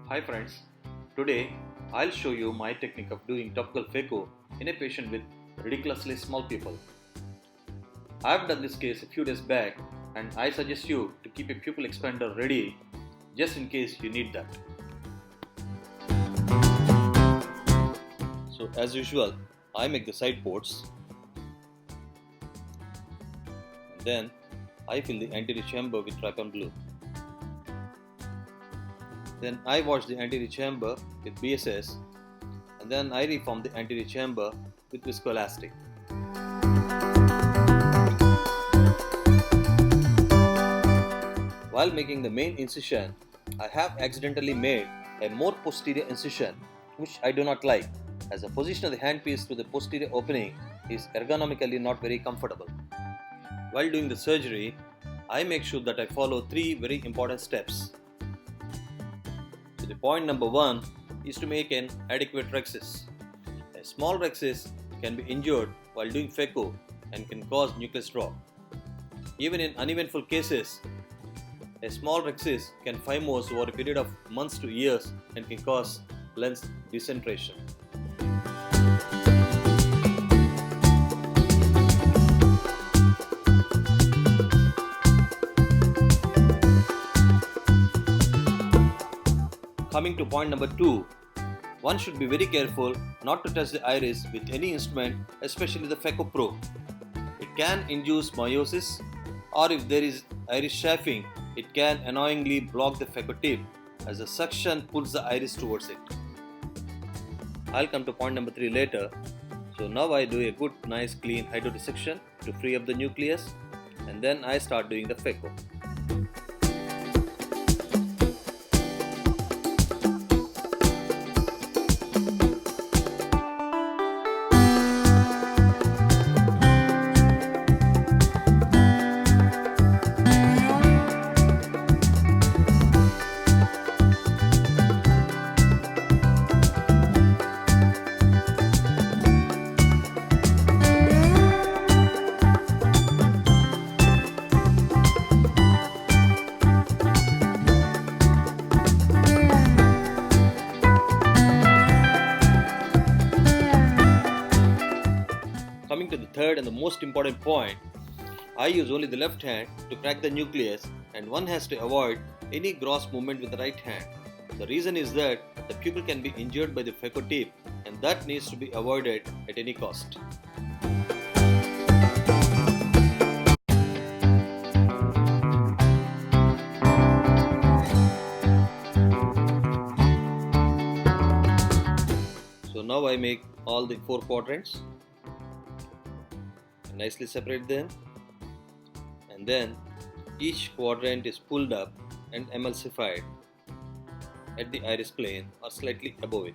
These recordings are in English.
Hi friends, today I'll show you my technique of doing topical phaco in a patient with ridiculously small pupil. I've done this case a few days back and I suggest you to keep a pupil expander ready just in case you need that. So as usual, I make the side ports and then I fill the anterior chamber with trypan glue. Then I wash the anterior chamber with BSS and then I reform the anterior chamber with viscoelastic. While making the main incision, I have accidentally made a more posterior incision which I do not like, as the position of the handpiece to the posterior opening is ergonomically not very comfortable. While doing the surgery, I make sure that I follow 3 very important steps. So the point number 1 is to make an adequate rhexis. A small rhexis can be injured while doing phaco and can cause nucleus drop. Even in uneventful cases, a small rhexis can phimose over a period of months to years and can cause lens decentration. Coming to point number 2, one should be very careful not to touch the iris with any instrument, especially the phaco probe. It can induce meiosis, or if there is iris chafing, it can annoyingly block the phaco tip as the suction pulls the iris towards it. I'll come to point number 3 later. So now I do a good nice clean hydrodissection to free up the nucleus and then I start doing the phaco. Coming to the third and the most important point, I use only the left hand to crack the nucleus and one has to avoid any gross movement with the right hand. The reason is that the pupil can be injured by the phaco tip and that needs to be avoided at any cost. So now I make all the 4 quadrants. Nicely separate them and then each quadrant is pulled up and emulsified at the iris plane or slightly above it.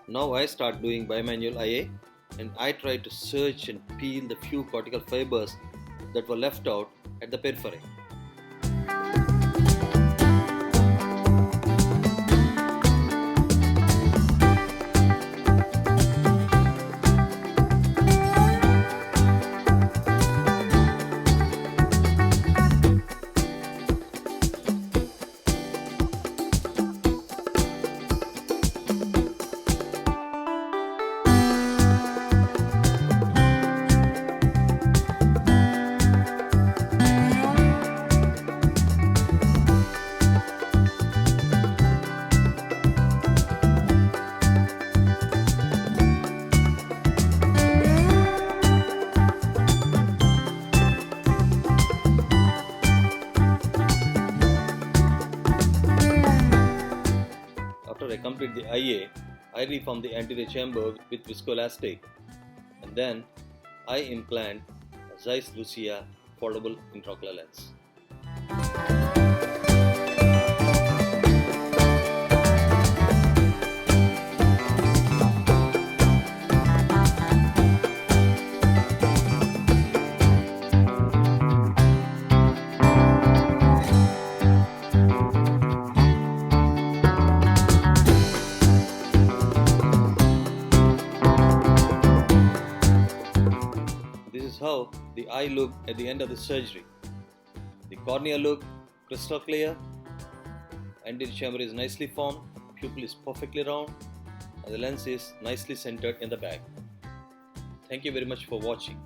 Now I start doing bimanual IA and I try to search and peel the few cortical fibers that were left out at the periphery. PA, I reform the anterior chamber with viscoelastic, and then I implant a Zeiss Lucia foldable intraocular lens. This is how the eye looked at the end of the surgery. The cornea looked crystal clear, anterior chamber is nicely formed, pupil is perfectly round, and the lens is nicely centered in the back. Thank you very much for watching.